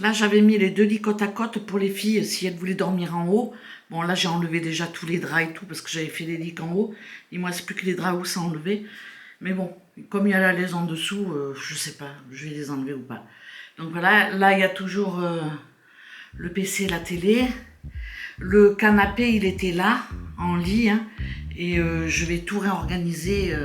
Là, j'avais mis les deux lits côte à côte pour les filles si elles voulaient dormir en haut. Bon, là, j'ai enlevé déjà tous les draps et tout parce que j'avais fait les lits en haut. Il me reste plus que les draps hauts à enlever. Mais bon, comme il y a la laise en dessous, je sais pas, je vais les enlever ou pas. Donc voilà, là, il y a toujours le PC, la télé. Le canapé, il était là, en lit. Hein, et je vais tout réorganiser.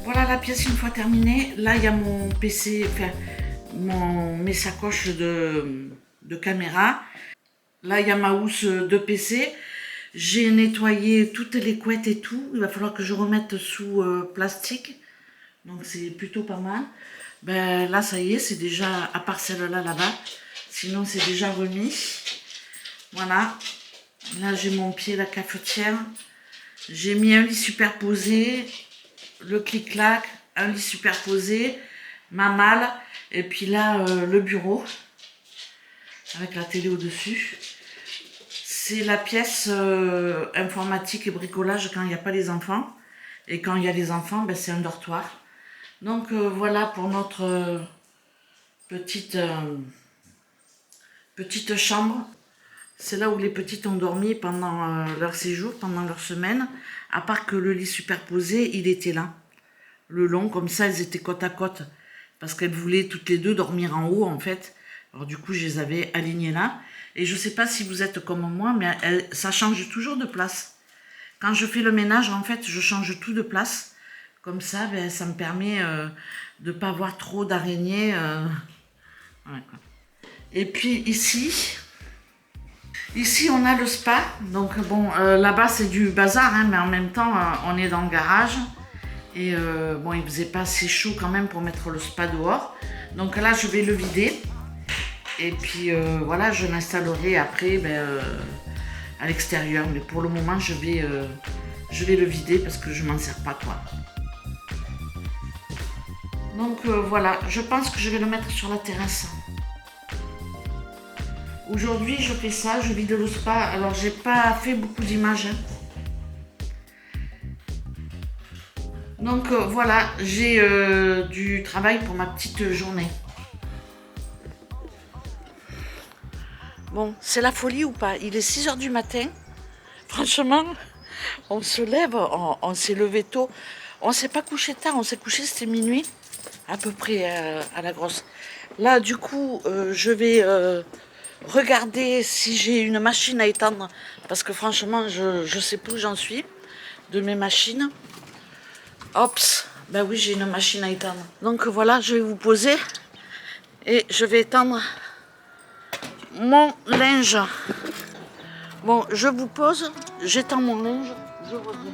Voilà la pièce une fois terminée. Là, il y a mon PC, enfin, mes sacoches de caméra. Là, il y a ma housse de PC. J'ai nettoyé toutes les couettes et tout. Il va falloir que je remette sous plastique. Donc, c'est plutôt pas mal. Ben, là, ça y est, c'est déjà, à part celle-là, là-bas. Sinon, c'est déjà remis. Voilà. Là, j'ai mon pied, la cafetière. J'ai mis un lit superposé. Le clic-clac, un lit superposé, ma malle, et puis là, le bureau, avec la télé au-dessus. C'est la pièce informatique et bricolage quand il n'y a pas les enfants. Et quand il y a les enfants, ben, c'est un dortoir. Donc voilà pour notre petite chambre. C'est là où les petites ont dormi pendant leur séjour, pendant leur semaine. À part que le lit superposé, il était là. Le long, comme ça, elles étaient côte à côte. Parce qu'elles voulaient toutes les deux dormir en haut, en fait. Alors du coup, je les avais alignées là. Et je ne sais pas si vous êtes comme moi, mais ça change toujours de place. Quand je fais le ménage, en fait, je change tout de place. Comme ça, ben, ça me permet de ne pas avoir trop d'araignées. Ouais, quoi. Et puis ici, on a le spa. Donc bon, là-bas, c'est du bazar, hein, mais en même temps, on est dans le garage. Et bon, il faisait pas assez chaud quand même pour mettre le spa dehors. Donc là, je vais le vider. Et puis voilà, je l'installerai après à l'extérieur. Mais pour le moment, je vais le vider parce que je m'en sers pas, quoi. Donc voilà, je pense que je vais le mettre sur la terrasse. Aujourd'hui, je fais ça, je vide le spa. Alors, j'ai pas fait beaucoup d'images. Hein. Donc voilà, j'ai du travail pour ma petite journée. Bon, c'est la folie ou pas? Il est 6 h du matin. Franchement, on se lève, on s'est levé tôt. On s'est pas couché tard, on s'est couché, c'était minuit, à peu près à la grosse. Là, du coup, je vais regarder si j'ai une machine à étendre. Parce que franchement, je sais plus où j'en suis de mes machines. Ops, ben oui, j'ai une machine à étendre. Donc voilà, je vais vous poser et je vais étendre mon linge. Bon, je vous pose, j'étends mon linge, je reviens.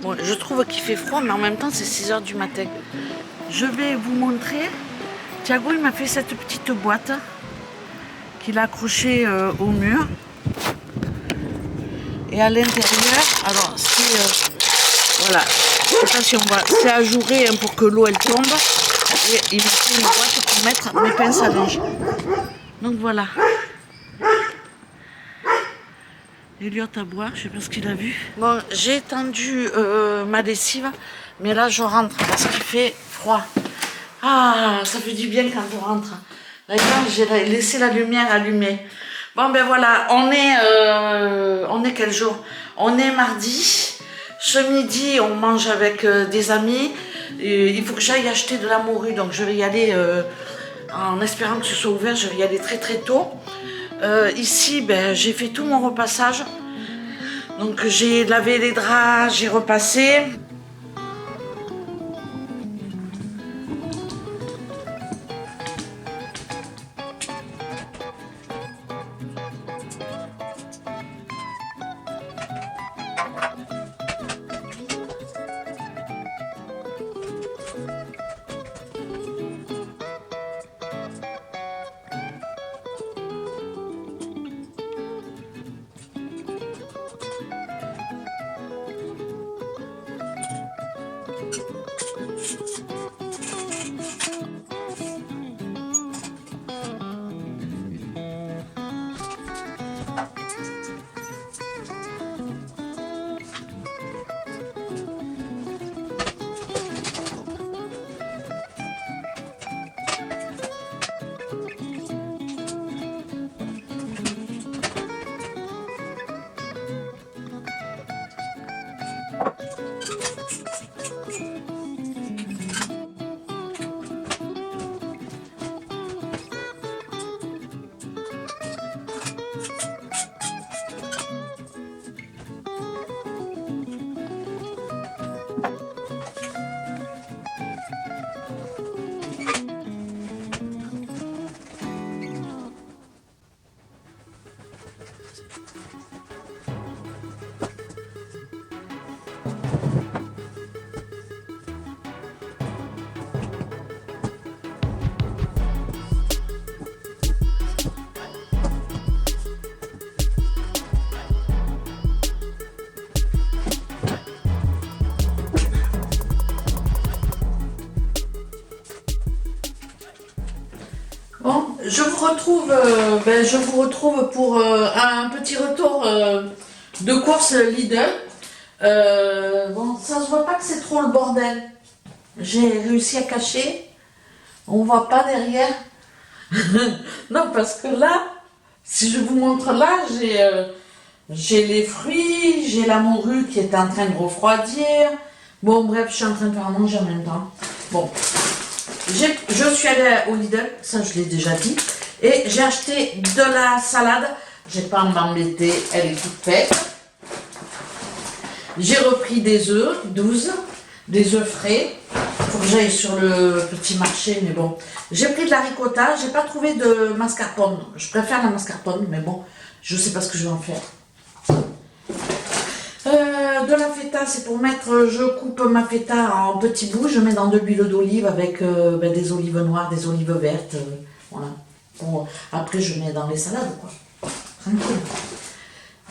Bon, je trouve qu'il fait froid, mais en même temps, c'est 6 h du matin. Je vais vous montrer. Thiago, il m'a fait cette petite boîte qu'il a accrochée au mur. Et à l'intérieur, alors c'est... voilà, je sais pas si on voit, c'est ajouré hein, pour que l'eau elle tombe. Et il m'a fait une boîte pour mettre mes pinces à linge. Donc voilà. Elliot à boire, je sais pas ce qu'il a vu. Bon, j'ai étendu ma lessive, mais là je rentre parce qu'il fait froid. Ah, ça fait du bien quand on rentre. Là, j'ai laissé la lumière allumée. Bon ben voilà, on est quel jour? On est mardi. Ce midi, on mange avec des amis. Et il faut que j'aille acheter de la morue, donc je vais y aller en espérant que ce soit ouvert. Je vais y aller très très tôt. Ici, ben, j'ai fait tout mon repassage. Donc j'ai lavé les draps, j'ai repassé. Bon, je vous retrouve pour un petit retour de course Lidl. Bon, ça se voit pas que c'est trop le bordel. J'ai réussi à cacher. On voit pas derrière. Non, parce que là, si je vous montre là, j'ai les fruits, j'ai la morue qui est en train de refroidir. Bon, bref, je suis en train de faire manger en même temps. Bon. Je suis allée au Lidl, ça je l'ai déjà dit, et j'ai acheté de la salade. J'ai pas à m'embêter, elle est toute faite. J'ai repris des œufs, 12, des œufs frais. Il faut que j'aille sur le petit marché, mais bon. J'ai pris de la ricotta, j'ai pas trouvé de mascarpone. Je préfère la mascarpone, mais bon, je sais pas ce que je vais en faire. De la feta, c'est pour mettre, je coupe ma feta en petits bouts, je mets dans de l'huile d'olive avec des olives noires, des olives vertes, voilà. Bon, après je mets dans les salades, quoi. Tranquille.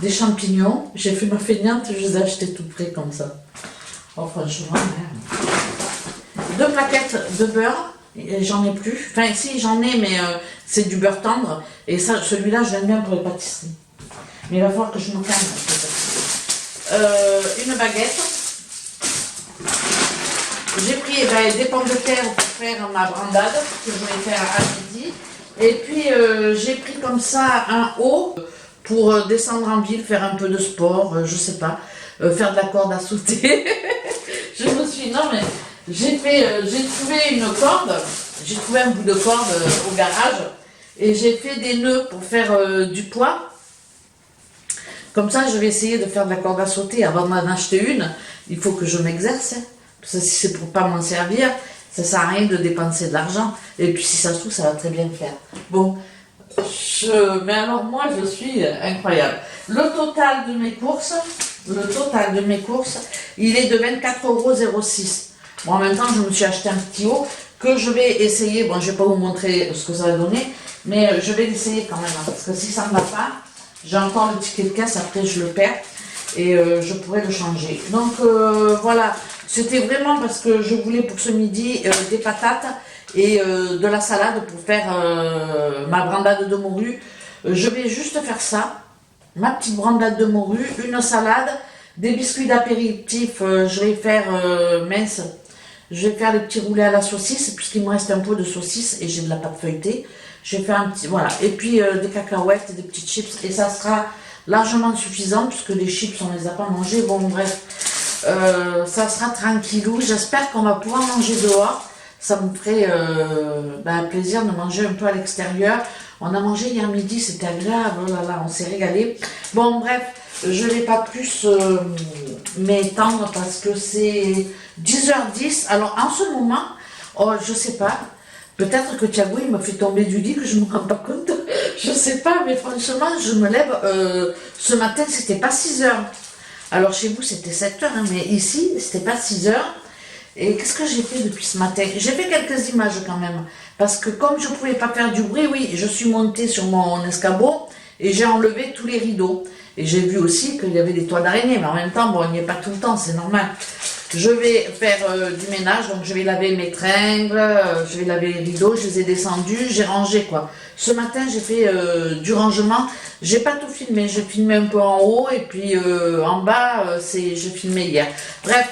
Des champignons, j'ai fait ma feignante, je les ai achetés tout près comme ça. Oh franchement, hein. 2 plaquettes de beurre, j'en ai plus. Enfin si, j'en ai, mais c'est du beurre tendre. Et ça, celui-là, je l'aime bien pour les pâtisseries. Mais il va falloir que je me calme. Une baguette. J'ai pris des pommes de terre pour faire ma brandade que je vais faire à midi. Et puis j'ai pris comme ça un haut pour descendre en ville, faire un peu de sport, je sais pas, faire de la corde à sauter. Je me suis non mais j'ai trouvé une corde, j'ai trouvé un bout de corde au garage et j'ai fait des nœuds pour faire du poids. Comme ça, je vais essayer de faire de la corde à sauter. Avant d'en acheter une, il faut que je m'exerce. Hein. Parce que si c'est pour pas m'en servir, ça sert à rien de dépenser de l'argent. Et puis si ça se trouve, ça va très bien le faire. Bon, mais alors moi, je suis incroyable. Le total de mes courses, le total de mes courses, il est de 24,06 €. Bon, en même temps, je me suis acheté un petit haut que je vais essayer. Bon, je ne vais pas vous montrer ce que ça va donner, mais je vais l'essayer quand même. Hein, parce que si ça ne va pas, j'ai encore le ticket de caisse, après je le perds et je pourrais le changer. Donc voilà, c'était vraiment parce que je voulais pour ce midi des patates et de la salade pour faire ma brandade de morue. Je vais juste faire ça, ma petite brandade de morue, une salade, des biscuits d'apéritif, je vais faire mince, je vais faire les petits roulés à la saucisse, puisqu'il me reste un peu de saucisse et j'ai de la pâte feuilletée. Je vais faire un petit, voilà, et puis des cacahuètes, des petites chips, et ça sera largement suffisant, puisque les chips on les a pas mangés, bon bref, ça sera tranquillou, j'espère qu'on va pouvoir manger dehors. Ça me ferait plaisir de manger un peu à l'extérieur. On a mangé hier midi, c'était agréable, oh là là, on s'est régalé. Bon bref, je ne vais pas plus m'étendre parce que c'est 10h10. Alors en ce moment, oh, je sais pas, peut-être que Thiago il me fait tomber du lit, que je ne me rends pas compte. Je sais pas, mais franchement, je me lève. Ce matin, c'était pas 6h. Alors chez vous, c'était 7h, hein, mais ici, c'était pas 6h. Et qu'est-ce que j'ai fait depuis ce matin? J'ai fait quelques images quand même. Parce que comme je ne pouvais pas faire du bruit, oui, je suis montée sur mon escabeau et j'ai enlevé tous les rideaux. Et j'ai vu aussi qu'il y avait des toits d'araignée, mais en même temps, bon, il n'y est pas tout le temps, c'est normal. Je vais faire du ménage, donc je vais laver mes tringles, je vais laver les rideaux, je les ai descendus, j'ai rangé quoi. Ce matin, j'ai fait du rangement. J'ai pas tout filmé, j'ai filmé un peu en haut et puis en bas, j'ai filmé hier. Bref.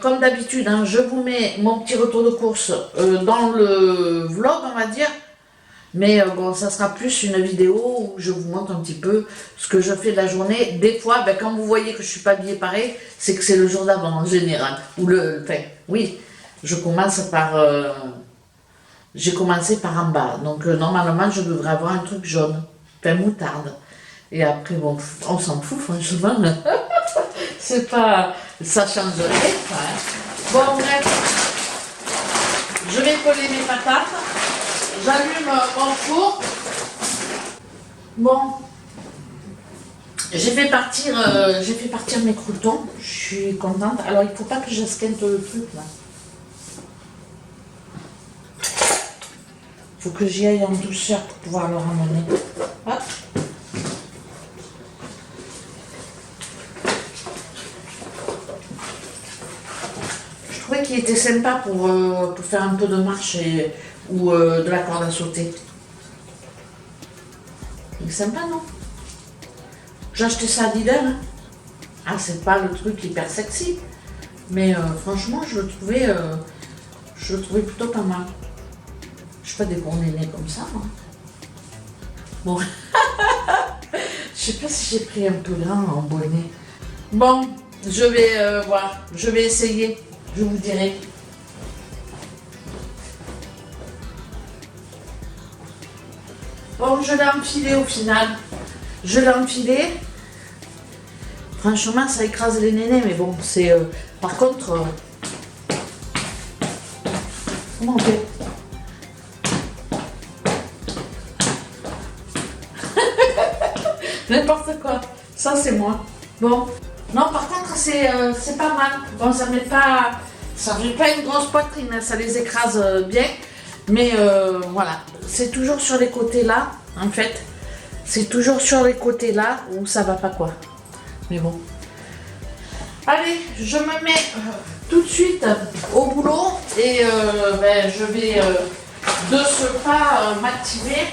Comme d'habitude, hein, je vous mets mon petit retour de course dans le vlog, on va dire. Mais bon, ça sera plus une vidéo où je vous montre un petit peu ce que je fais de la journée. Des fois, quand vous voyez que je suis pas habillée pareil, c'est que c'est le jour d'avant en général. Oui, je commence par... j'ai commencé par en bas. Donc normalement, je devrais avoir un truc jaune. Moutarde. Et après, bon, on s'en fout, franchement. C'est pas... Ça changerait pas. Hein. Bon, bref. Je vais coller mes patates. J'allume mon four. Bon. J'ai fait partir mes croutons. Je suis contente. Alors, il ne faut pas que j'esquinte le truc, là. Il faut que j'y aille en douceur pour pouvoir le ramener. Hop. Je trouvais qu'il était sympa pour faire un peu de marche ou de la corde à sauter. Il est sympa, non? J'ai acheté ça à Lidl. Hein. Ah, c'est pas le truc hyper sexy. Mais franchement, je le trouvais plutôt pas mal. Je fais des bons nénés comme ça, moi. Bon. Je sais pas si j'ai pris un peu grand en bonnet. Bon, je vais voir. Je vais essayer. Je vous dirai. Bon, je l'ai enfilé au final. Je l'ai enfilé. Franchement, ça écrase les nénés, mais bon, c'est... par contre... comment on fait? N'importe quoi. Ça, c'est moi. Bon. Non, par contre, c'est pas mal. Bon, ça met pas... Ça fait pas une grosse poitrine, ça les écrase bien. Mais voilà. C'est toujours sur les côtés là, en fait. C'est toujours sur les côtés là où ça va pas, quoi. Mais bon. Allez, je me mets tout de suite au boulot. Et je vais de ce pas m'activer.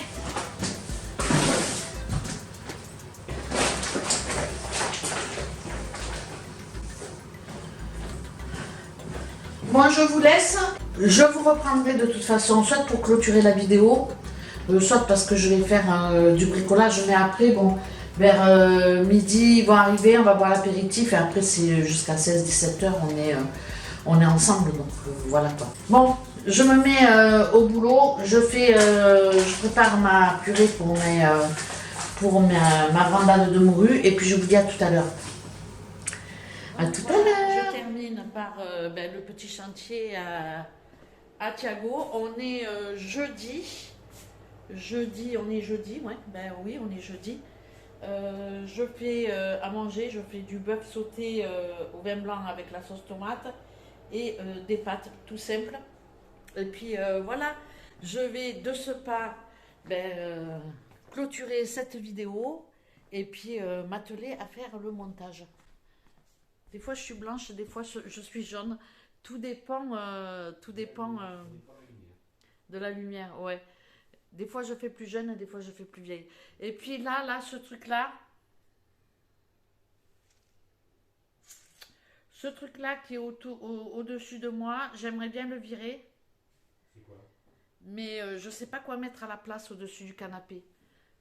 Moi, je vous laisse. Je vous reprendrai de toute façon, soit pour clôturer la vidéo, soit parce que je vais faire du bricolage. Mais après, bon, vers midi, ils vont arriver, on va boire l'apéritif. Et après, c'est jusqu'à 16-17 heures, on est ensemble. Donc, voilà quoi. Bon, je me mets au boulot. Je prépare ma purée pour ma brandade de morue. Et puis, je vous dis à tout à l'heure. À tout à l'heure. Je termine par le petit chantier à Thiago. On est jeudi. On est jeudi, ouais. Ben oui, on est jeudi. je fais à manger, je fais du bœuf sauté au vin blanc avec la sauce tomate et des pâtes tout simples. Et puis voilà, je vais de ce pas clôturer cette vidéo et puis m'atteler à faire le montage. Des fois je suis blanche, des fois je suis jaune. Tout dépend, de la lumière, ouais. Des fois je fais plus jeune, des fois je fais plus vieille. Et puis là, ce truc-là qui est au-dessus de moi, j'aimerais bien le virer. C'est quoi? Mais je sais pas quoi mettre à la place au-dessus du canapé.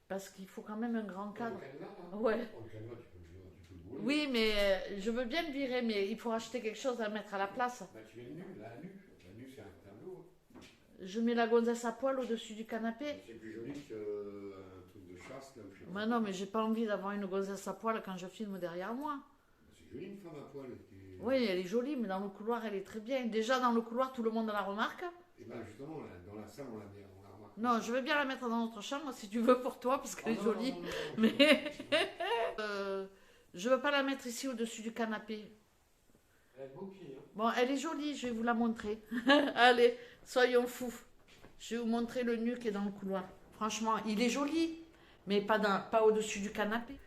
Parce qu'il faut quand même un grand Le cadre. cadenas, là? Ouais. Oh, le cadenas, tu peux le brûler. Oui, mais je veux bien le virer, mais il faut acheter quelque chose à mettre à la place. Bah, tu mets le nu, là, la nu. La nu, c'est un tableau. Je mets la gonzesse à poil au-dessus du canapé. C'est plus joli qu'un truc de chasse, là, où je sais pas. Mais non, mais j'ai pas envie d'avoir une gonzesse à poil quand je filme derrière moi. C'est joli, une femme à poil. Oui, elle est jolie, mais dans le couloir, elle est très bien. Déjà, dans le couloir, tout le monde la remarque. Et ben justement, là, dans la salle, on la remarque. Non, je veux bien la mettre dans notre chambre, si tu veux, pour toi, parce qu'elle est non, jolie. non, non, non, Mais je veux pas la mettre ici au-dessus du canapé. Elle a de beaux pieds, hein. Bon, elle est jolie, je vais vous la montrer. Allez, soyons fous. Je vais vous montrer le nu qui est dans le couloir. Franchement, il est joli, mais pas au-dessus du canapé.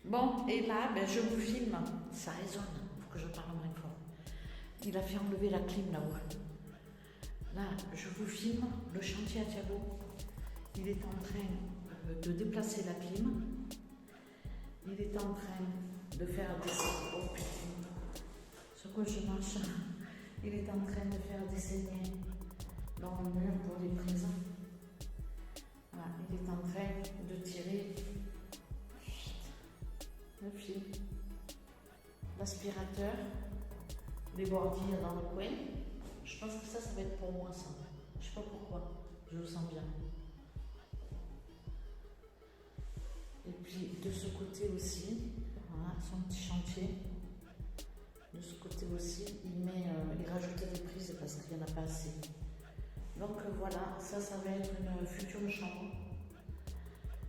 Bon, et là, je vous filme. Ça résonne, il faut que je parle moins fort. Il a fait enlever la clim là-haut. Là, je vous filme le chantier à Thiago. Il est en train de déplacer la clim. Il est en train de faire des... Oh putain, sur quoi je marche? Il est en train de faire des saignées dans le mur pour les prises. Voilà, il est en train de tirer le fil, l'aspirateur, les bordilles dans le coin. Je pense que ça va être pour moi, ça. Je sais pas pourquoi, je le sens bien. Et puis de ce côté aussi, voilà, son petit chantier. De ce côté aussi, il rajoute des prises parce qu'il n'y en a pas assez. Donc voilà, ça va être une future chambre.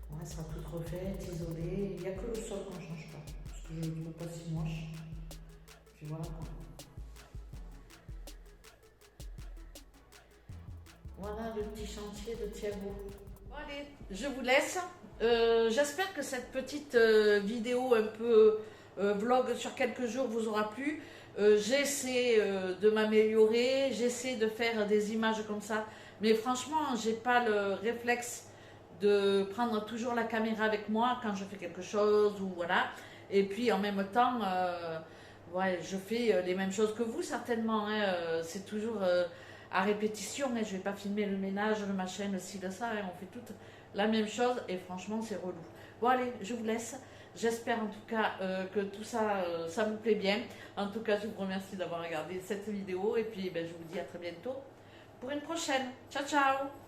Bon, elle sera toute refaite, isolée. Il n'y a que le sol qu'on ne change pas, parce que je ne le trouve pas si moche. Puis voilà quoi. Voilà le petit chantier de Thiago. Bon, allez, je vous laisse. J'espère que cette petite vidéo un peu vlog sur quelques jours vous aura plu. J'essaie de m'améliorer, j'essaie de faire des images comme ça, mais franchement, j'ai pas le réflexe de prendre toujours la caméra avec moi quand je fais quelque chose ou voilà. Et puis en même temps, ouais, je fais les mêmes choses que vous certainement. Hein, c'est toujours à répétition. Hein, je vais pas filmer le ménage, le machin, le ci, le ça. Hein, on fait toutes la même chose et franchement, c'est relou. Bon allez, je vous laisse. J'espère en tout cas que tout ça, ça vous plaît bien. En tout cas, je vous remercie d'avoir regardé cette vidéo et puis je vous dis à très bientôt pour une prochaine. Ciao, ciao!